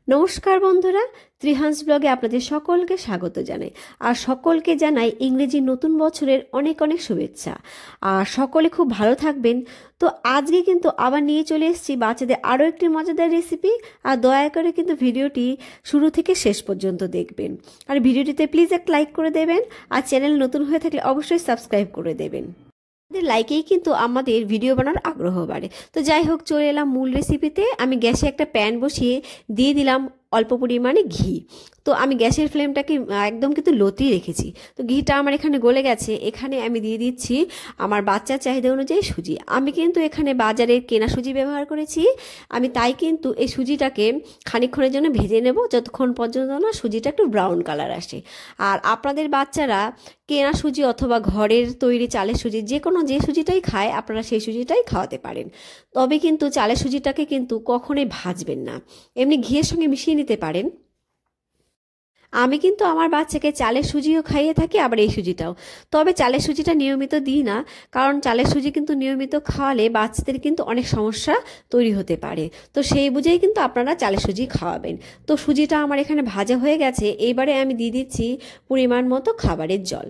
নমস্কার বন্ধুরা, ত্রিহান্স ব্লগে আপনাদের সকলকে স্বাগত জানাই। আর সকলকে জানাই ইংরেজি নতুন বছরের অনেক অনেক শুভেচ্ছা। আর সকলে খুব ভালো থাকবেন। তো আজকে কিন্তু আবার নিয়ে চলে এসেছি বাচ্চাদের আরও একটি মজাদার রেসিপি। আর দয়া করে কিন্তু ভিডিওটি শুরু থেকে শেষ পর্যন্ত দেখবেন। আর ভিডিওটিতে প্লিজ একটা লাইক করে দেবেন। আর চ্যানেল নতুন হয়ে থাকলে অবশ্যই সাবস্ক্রাইব করে দেবেন। লাইকেই কিন্তু আমাদের ভিডিও বানানোর আগ্রহ বাড়ে। তো যাই হোক, চলে এলাম মূল রেসিপিতে। আমি গ্যাসে একটা প্যান বসিয়ে দিয়ে দিলাম অল্প পরিমাণে ঘি। তো আমি গ্যাসের ফ্লেমটাকে একদম কিন্তু লোতেই রেখেছি। তো ঘিটা আমার এখানে গলে গেছে। এখানে আমি দিয়ে দিচ্ছি আমার বাচ্চার চাহিদা অনুযায়ী সুজি। আমি কিন্তু এখানে বাজারের কেনা সুজি ব্যবহার করেছি। আমি তাই কিন্তু এই সুজিটাকে খানিকক্ষণের জন্য ভেজে নেব, যতক্ষণ পর্যন্ত না সুজিটা একটু ব্রাউন কালার আসে। আর আপনাদের বাচ্চারা কেনা সুজি অথবা ঘরের তৈরি চালের সুজি, যে সুজিটাই খায় আপনারা সেই সুজিটাই খাওয়াতে পারেন। তবে কিন্তু চালের সুজিটাকে কিন্তু কখনোই ভাজবেন না, এমনি ঘিয়ের সঙ্গে মিশিয়ে নিতে পারেন। আমি কিন্তু আমার বাচ্চাকে চালের সুজিও খাইয়ে থাকি, আবার এই সুজিটাও। তবে চালের সুজিটা নিয়মিত দিই না, কারণ চালের সুজি কিন্তু নিয়মিত খাওয়ালে বাচ্চাদের কিন্তু অনেক সমস্যা তৈরি হতে পারে। তো সেই বুঝেই কিন্তু আপনারা চালের সুজি খাওয়াবেন। তো সুজিটা আমার এখানে ভাজা হয়ে গেছে। এইবারে আমি দিয়ে দিচ্ছি পরিমাণ মতো খাবারের জল।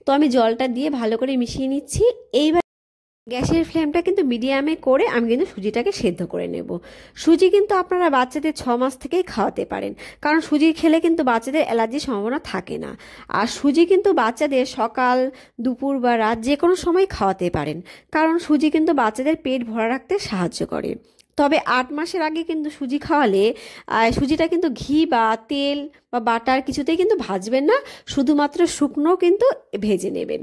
তো আমি জলটা দিয়ে ভালো করে মিশিয়ে নিচ্ছি। এইবার গ্যাসের ফ্লেমটা কিন্তু মিডিয়ামে করে আমি কিন্তু সুজিটাকে সেদ্ধ করে নেব। সুজি কিন্তু আপনারা বাচ্চাদের 6 মাস থেকেই খাওয়াতে পারেন, কারণ সুজি খেলে কিন্তু বাচ্চাদের অ্যালার্জির সম্ভাবনা থাকে না। আর সুজি কিন্তু বাচ্চাদের সকাল, দুপুর বা রাত যে কোনো সময় খাওয়াতে পারেন, কারণ সুজি কিন্তু বাচ্চাদের পেট ভরা রাখতে সাহায্য করে। তবে 8 মাসের আগে কিন্তু সুজি খাওয়ালে সুজিটা কিন্তু ঘি বা তেল বা বাটার কিছুতেই কিন্তু ভাজবেন না, শুধুমাত্র শুকনো কিন্তু ভেজে নেবেন।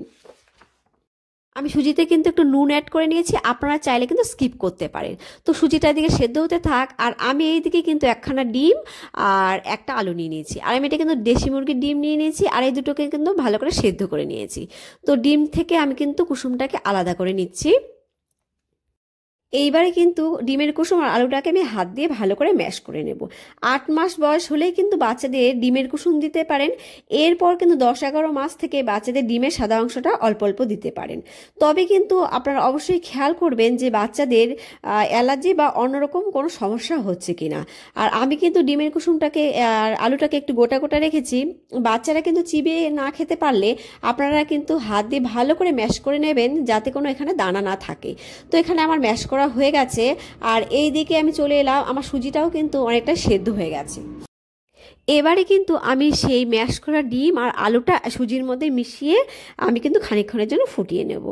আমি সুজিতে কিন্তু একটু নুন অ্যাড করে নিয়েছি, আপনারা চাইলে কিন্তু স্কিপ করতে পারেন। তো সুজিটা এদিকে সেদ্ধ হতে থাক, আর আমি এইদিকে কিন্তু একখানা ডিম আর একটা আলু নিয়ে নিয়েছি। আর আমি এটা কিন্তু দেশি মুরগির ডিম নিয়ে নিয়েছি, আর এই দুটোকে কিন্তু ভালো করে সেদ্ধ করে নিয়েছি। তো ডিম থেকে আমি কিন্তু কুসুমটাকে আলাদা করে নিচ্ছি। এইবারে কিন্তু ডিমের কুসুম আর আলুটাকে আমি হাত দিয়ে ভালো করে ম্যাশ করে নেব। 8 মাস বয়স হলেই কিন্তু বাচ্চাদের ডিমের কুসুম দিতে পারেন। এরপর কিন্তু 10-11 মাস থেকে বাচ্চাদের ডিমের সাদা অংশটা অল্প অল্প দিতে পারেন। তবে কিন্তু আপনারা অবশ্যই খেয়াল করবেন যে বাচ্চাদের অ্যালার্জি বা অন্যরকম কোনো সমস্যা হচ্ছে কিনা। আর আমি কিন্তু ডিমের কুসুমটাকে আর আলুটাকে একটু গোটা গোটা রেখেছি। বাচ্চারা কিন্তু চিবিয়ে না খেতে পারলে আপনারা কিন্তু হাত দিয়ে ভালো করে ম্যাশ করে নেবেন, যাতে কোনো এখানে দানা না থাকে। তো এখানে আমার ম্যাশ করা হয়ে গেছে। আর এই দিকে আমি চলে এলাম, আমার সুজিটাও কিন্তু অনেকটা সেদ্ধ হয়ে গেছে। এবারে কিন্তু আমি সেই ম্যাশ করা ডিম আর আলুটা সুজির মধ্যে মিশিয়ে আমি কিন্তু খানিকক্ষণের জন্য ফুটিয়ে নেব।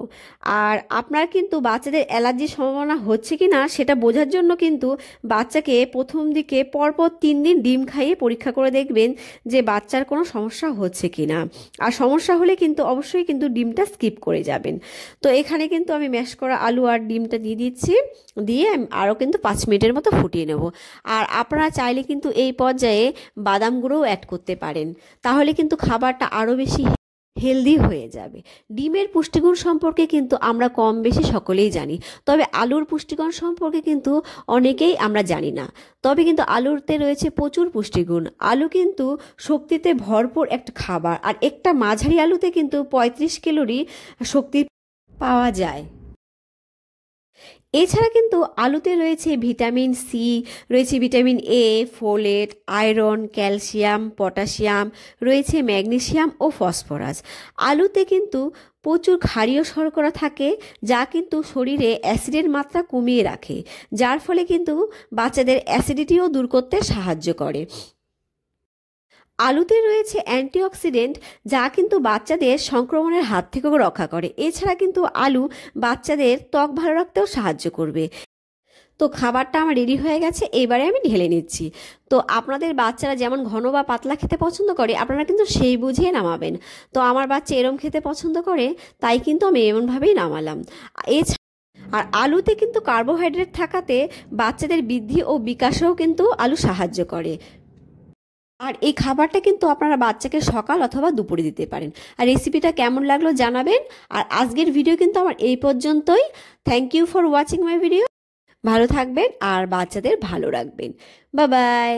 আর আপনার কিন্তু বাচ্চাদের অ্যালার্জির সম্ভাবনা হচ্ছে কি না সেটা বোঝার জন্য কিন্তু বাচ্চাকে প্রথম দিকে পরপর 3 দিন ডিম খাইয়ে পরীক্ষা করে দেখবেন যে বাচ্চার কোনো সমস্যা হচ্ছে কি না। আর সমস্যা হলে কিন্তু অবশ্যই কিন্তু ডিমটা স্কিপ করে যাবেন। তো এখানে কিন্তু আমি ম্যাশ করা আলু আর ডিমটা দিয়ে দিচ্ছি, দিয়ে আরও কিন্তু 5 মিনিটের মতো ফুটিয়ে নেব। আর আপনারা চাইলে কিন্তু এই পর্যায়ে বাদাম গুঁড়োও অ্যাড করতে পারেন, তাহলে কিন্তু খাবারটা আরও বেশি হেলদি হয়ে যাবে। ডিমের পুষ্টিগুণ সম্পর্কে কিন্তু আমরা কম বেশি সকলেই জানি, তবে আলুর পুষ্টিগুণ সম্পর্কে কিন্তু অনেকেই আমরা জানি না। তবে কিন্তু আলুতে রয়েছে প্রচুর পুষ্টিগুণ। আলু কিন্তু শক্তিতে ভরপুর একটা খাবার, আর একটা মাঝারি আলুতে কিন্তু 35 ক্যালোরি শক্তি পাওয়া যায়। এছাড়া কিন্তু আলুতে রয়েছে ভিটামিন সি, রয়েছে vitamin A, folate, iron, calcium, potassium, রয়েছে ম্যাগনেসিয়াম ও ফসফরাস। আলুতে কিন্তু প্রচুর ক্ষারীয় শর্করা থাকে, যা কিন্তু শরীরে অ্যাসিডের মাত্রা কমিয়ে রাখে, যার ফলে কিন্তু বাচ্চাদের অ্যাসিডিটিও দূর করতে সাহায্য করে। আলুতে রয়েছে অ্যান্টিঅক্সিডেন্ট, যা কিন্তু বাচ্চাদের সংক্রমণের হাত থেকেও রক্ষা করে। এছাড়া কিন্তু আলু বাচ্চাদের ত্বক ভালো রাখতেও সাহায্য করবে। তো খাবারটা আমার রেডি হয়ে গেছে, এবারে আমি ঢেলে নিচ্ছি। তো আপনাদের বাচ্চারা যেমন ঘন বা পাতলা খেতে পছন্দ করে, আপনারা কিন্তু সেই বুঝিয়ে নামাবেন। তো আমার বাচ্চা এরম খেতে পছন্দ করে, তাই কিন্তু আমি এমনভাবেই নামালাম। আর আলুতে কিন্তু কার্বোহাইড্রেট থাকাতে বাচ্চাদের বৃদ্ধি ও বিকাশেও কিন্তু আলু সাহায্য করে। আর এই খাবারটা কিন্তু আপনারা বাচ্চাকে সকাল অথবা দুপুরে দিতে পারেন। আর রেসিপিটা কেমন লাগলো জানাবেন। আর আজকের ভিডিও কিন্তু আমার এই পর্যন্তই। Thank you for watching my video. ভালো থাকবেন আর বাচ্চাদের ভালো রাখবেন। Bye by.